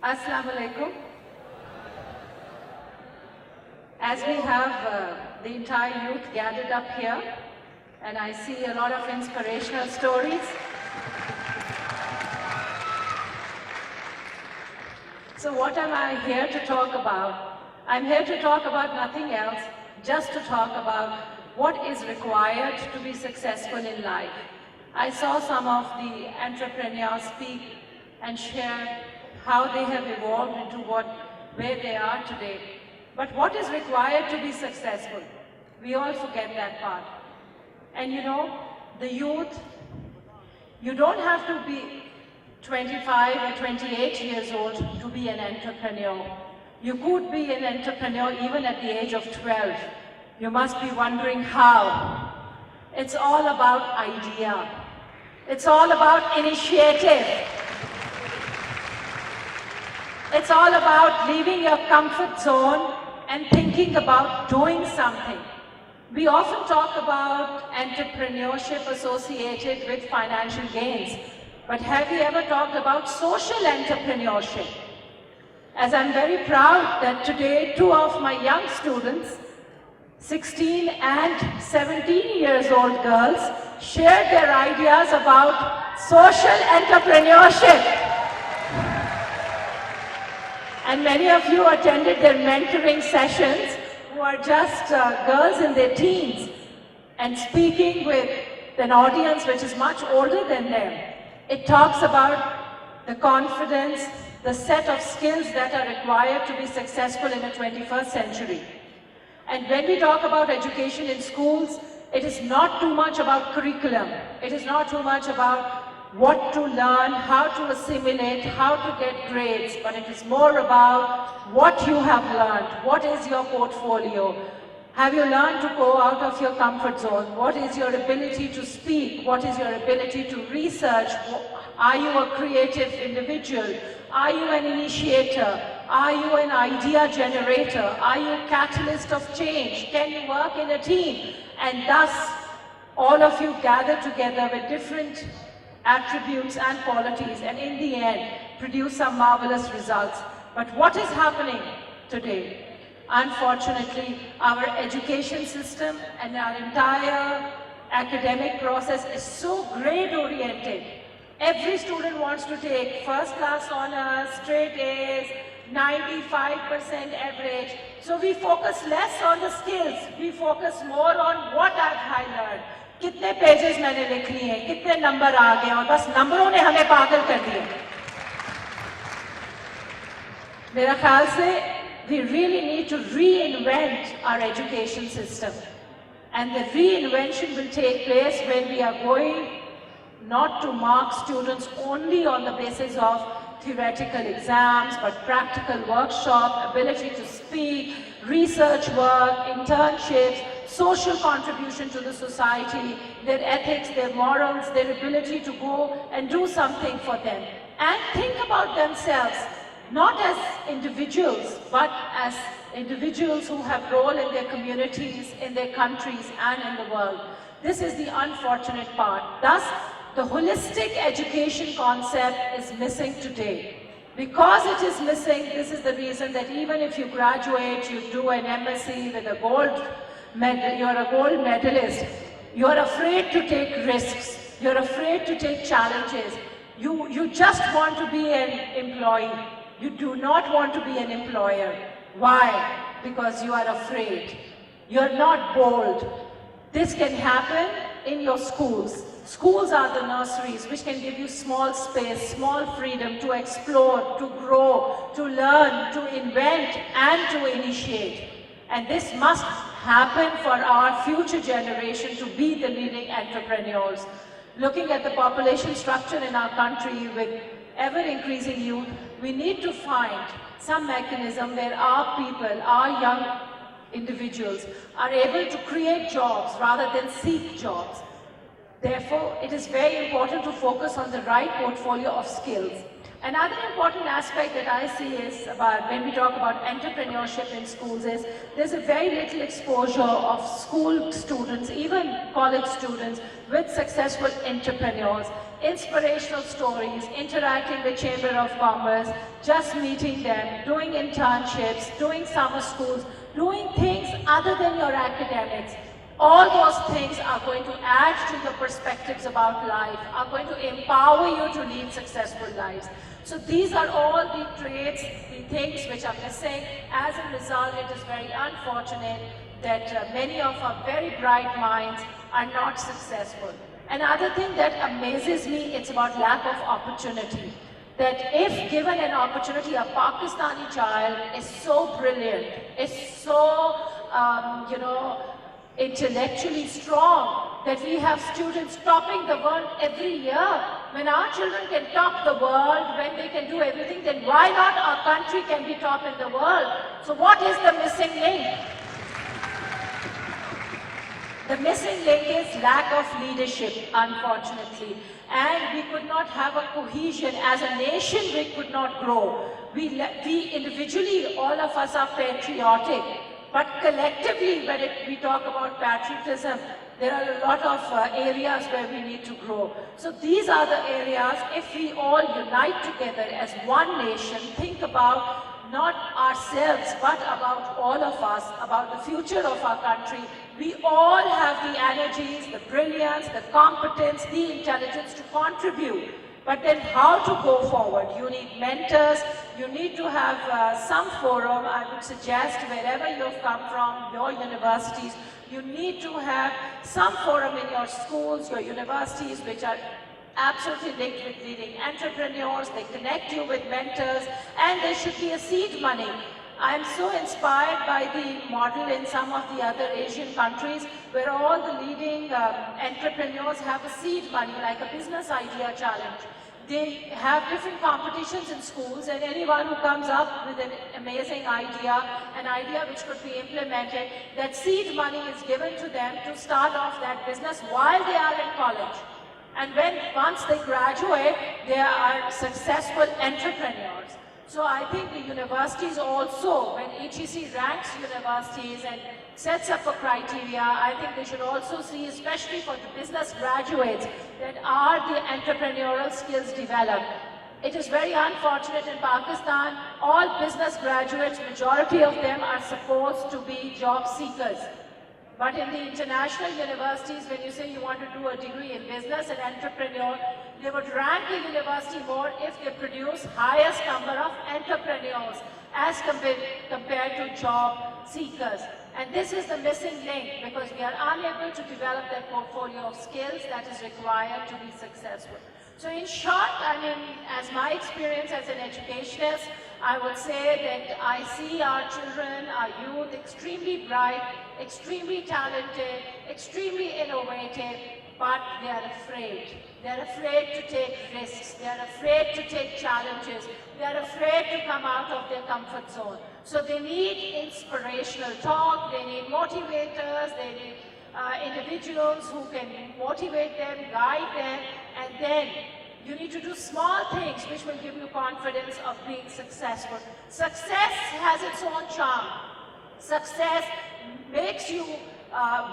Assalamu alaikum. As we have the entire youth gathered up here, and I see a lot of inspirational stories. So what am I here to talk about? I'm here to talk about nothing else, just to talk about what is required to be successful in life. I saw some of the entrepreneurs speak and share how they have evolved into where they are today. But what is required to be successful? We all forget that part. And you know, the youth, you don't have to be 25 or 28 years old to be an entrepreneur. You could be an entrepreneur even at the age of 12. You must be wondering how. It's all about idea. It's all about initiative. It's all about leaving your comfort zone and thinking about doing something. We often talk about entrepreneurship associated with financial gains, but have you ever talked about social entrepreneurship? As I'm very proud that today 2 of my young students, 16 and 17 years old girls, shared their ideas about social entrepreneurship. And many of you attended their mentoring sessions who are just girls in their teens and speaking with an audience which is much older than them. It talks about the confidence, the set of skills that are required to be successful in the 21st century. And when we talk about education in schools, it is not too much about curriculum. It is not too much about what to learn, how to assimilate, how to get grades, but it is more about what you have learned. What is your portfolio? Have you learned to go out of your comfort zone? What is your ability to speak? What is your ability to research? Are you a creative individual? Are you an initiator? Are you an idea generator? Are you a catalyst of change? Can you work in a team? And thus, all of you gather together with different attributes and qualities, and in the end, produce some marvelous results. But what is happening today? Unfortunately, our education system and our entire academic process is so grade-oriented. Every student wants to take first-class honors, straight A's, 95% average. So we focus less on the skills. We focus more on what have I learned. कितने pages मैंने लिख लिए हैं, कितने number आ गए और बस नंबरों ने हमें पागल कर दिया। मेरा ख्याल से we really need to reinvent our education system, and the reinvention will take place when we are going not to mark students only on the basis of theoretical exams, but practical workshop, ability to speak, research work, internships, social contribution to the society, their ethics, their morals, their ability to go and do something for them. And think about themselves, not as individuals, but as individuals who have role in their communities, in their countries, and in the world. This is the unfortunate part. Thus, the holistic education concept is missing today. Because it is missing, this is the reason that even if you graduate, you do an MSc with a gold medal, you're a gold medalist, you're afraid to take risks, you're afraid to take challenges. You just want to be an employee. You do not want to be an employer. Why? Because you are afraid. You're not bold. This can happen in your schools. Schools are the nurseries which can give you small space, small freedom to explore, to grow, to learn, to invent, and to initiate. And this must happen for our future generation to be the leading entrepreneurs. Looking at the population structure in our country with ever-increasing youth, we need to find some mechanism where our people, our young individuals, are able to create jobs rather than seek jobs. Therefore, it is very important to focus on the right portfolio of skills. Another important aspect that I see is about when we talk about entrepreneurship in schools is there's a very little exposure of school students, even college students, with successful entrepreneurs. inspirational stories, interacting with Chamber of Commerce, just meeting them, doing internships, doing summer schools, doing things other than your academics. All those things are going to add to your perspectives about life, are going to empower you to lead successful lives. So these are all the traits, the things which are missing. As a result, it is very unfortunate that many of our very bright minds are not successful. Another thing that amazes me, it's about lack of opportunity. That if given an opportunity, a Pakistani child is so brilliant, is so, intellectually strong, that we have students topping the world every year. When our children can top the world, when they can do everything, then why not our country can be top in the world? So what is the missing link? The missing link is lack of leadership, unfortunately. And we could not have a cohesion. As a nation, we could not grow. We individually, all of us are patriotic. But collectively, when we talk about patriotism, there are a lot of areas where we need to grow. So these are the areas, if we all unite together as one nation, think about not ourselves, but about all of us, about the future of our country. We all have the energies, the brilliance, the competence, the intelligence to contribute. But then how to go forward? You need mentors, you need to have some forum. I would suggest wherever you've come from, your universities, you need to have some forum in your schools, your universities, which are absolutely linked with leading entrepreneurs. They connect you with mentors, and there should be a seed money. I'm so inspired by the model in some of the other Asian countries where all the leading entrepreneurs have a seed money, like a business idea challenge. They have different competitions in schools, and anyone who comes up with an amazing idea, an idea which could be implemented, that seed money is given to them to start off that business while they are in college. And once they graduate, they are successful entrepreneurs. So I think the universities also, when HEC ranks universities and sets up a criteria, I think they should also see, especially for the business graduates, that are the entrepreneurial skills developed. It is very unfortunate in Pakistan, all business graduates, majority of them are supposed to be job seekers. But in the international universities, when you say you want to do a degree in business and entrepreneur, they would rank the university more if they produce highest number of entrepreneurs as compared to job seekers. And this is the missing link, because we are unable to develop that portfolio of skills that is required to be successful. So in short, I mean, as my experience as an educationist, I would say that I see our children, our youth, extremely bright, extremely talented, extremely innovative, but they are afraid. They are afraid to take risks. They are afraid to take challenges. They are afraid to come out of their comfort zone. So they need inspirational talk, they need motivators, they need individuals who can motivate them, guide them, and then you need to do small things which will give you confidence of being successful. Success has its own charm. Success makes you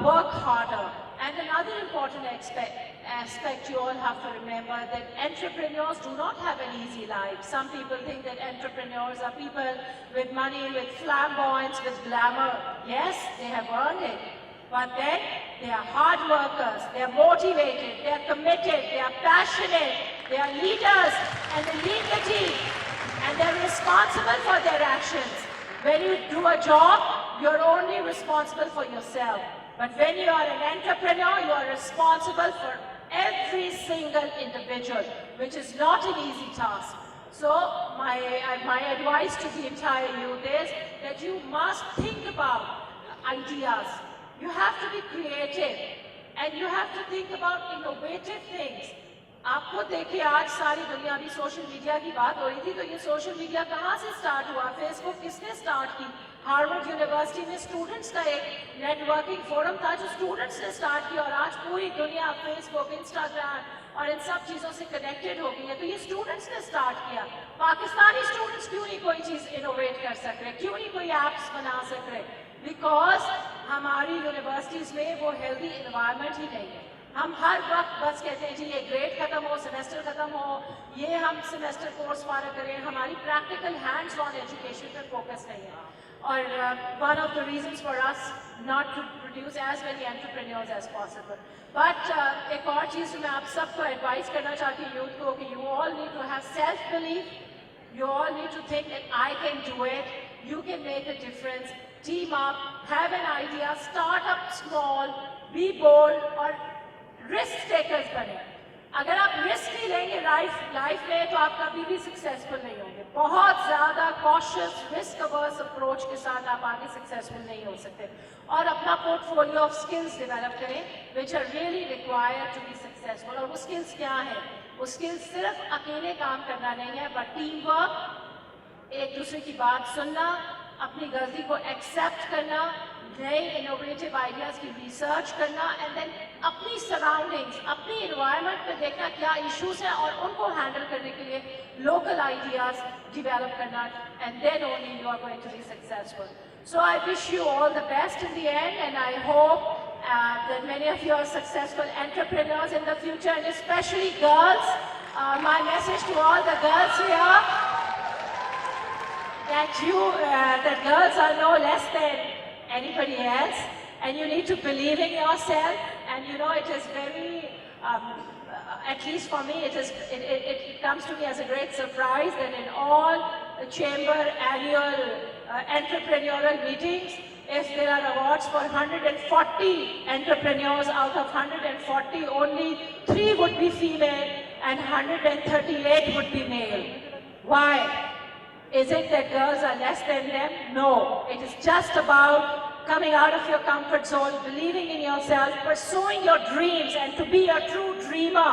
work harder. And another important aspect you all have to remember, that entrepreneurs do not have an easy life. Some people think that entrepreneurs are people with money, with flamboyance, with glamour. Yes, they have earned it. But then they are hard workers, they are motivated, they are committed, they are passionate, they are leaders, and they lead the team. And they're responsible for their actions. When you do a job, you're only responsible for yourself. But when you are an entrepreneur, you are responsible for every single individual, which is not an easy task. So my advice to the entire youth is that you must think about ideas. You have to be creative, and you have to think about innovative things. आपको देखिए आज सारी दुनिया भी social media की बात हो रही थी, तो ये सोशल मीडिया कहाँ से स्टार्ट हुआ? फेसबुक किसने स्टार्ट की? हार्वर्ड यूनिवर्सिटी में स्टूडेंट्स का एक नेटवर्किंग फोरम था जो स्टूडेंट्स ने स्टार्ट किया, और आज पूरी दुनिया फेसबुक, इंस्टाग्राम और इन सब चीज़ों से कनेक्टेड हो गई है। तो ये स्टूडेंट्स ने स्टार्ट किया। पाकिस्तानी स्टूडेंट्स क्यों नहीं कोई चीज़ इनोवेट कर सक रहे? क्यों नहीं कोई ऐप्स बना सक रहे? बिकॉज हमारी यूनिवर्सिटीज़ में वो हेल्दी इन्वायरमेंट ही नहीं है। हम हर वक्त बस कहते हैं जी ये ग्रेड खत्म हो, सेमेस्टर खत्म हो, ये हम सेमेस्टर कोर्स पार करें, हमारी प्रैक्टिकल हैंड्स ऑन एजुकेशन पर फोकस नहीं है. और one of the reasons for us not to produce as many entrepreneurs as possible. But एक और चीज़ मैं आप सबको एडवाइस करना चाहती हूँ यूथ को कि you all need to have self belief. You all need to think that I can do it. You can make a difference. Team up, have an idea, start up small, be bold और risk takers बने. अगर आप risk नहीं लेंगे life में तो आप कभी भी सक्सेसफुल नहीं होंगे. बहुत ज़्यादा कॉशियस रिस्क अवर्स अप्रोच के साथ आप आगे सक्सेसफुल नहीं हो सकते. और अपना पोर्टफोलियो ऑफ स्किल्स डेवलप करें which are really required to be successful. और वो स्किल्स क्या है? वो स्किल्स सिर्फ अकेले काम करना नहीं है, बट टीम वर्क, एक दूसरे की बात सुनना, अपनी गलती को एक्सेप्ट करना, नए इनोवेटिव आइडियाज़ की रिसर्च करना, एंड देन अपनी सराउंडिंग्स, अपनी इन्वायरमेंट में देखना क्या इश्यूज हैं और उनको हैंडल करने के लिए लोकल आइडियाज़ डेवलप करना, and then only you are going to be successful. So I wish you all the best in the end, and I hope that many of you are successful entrepreneurs in the future, and especially girls. My message to all the girls here, that girls are no less than anybody else, and you need to believe in yourself. And you know, it is very, at least for me, it comes to me as a great surprise that in all the chamber annual entrepreneurial meetings, if there are awards for 140 entrepreneurs, out of 140, only 3 would be female and 138 would be male. Why? Is it that girls are less than them? No. It is just about coming out of your comfort zone, believing in yourself, pursuing your dreams, and to be a true dreamer.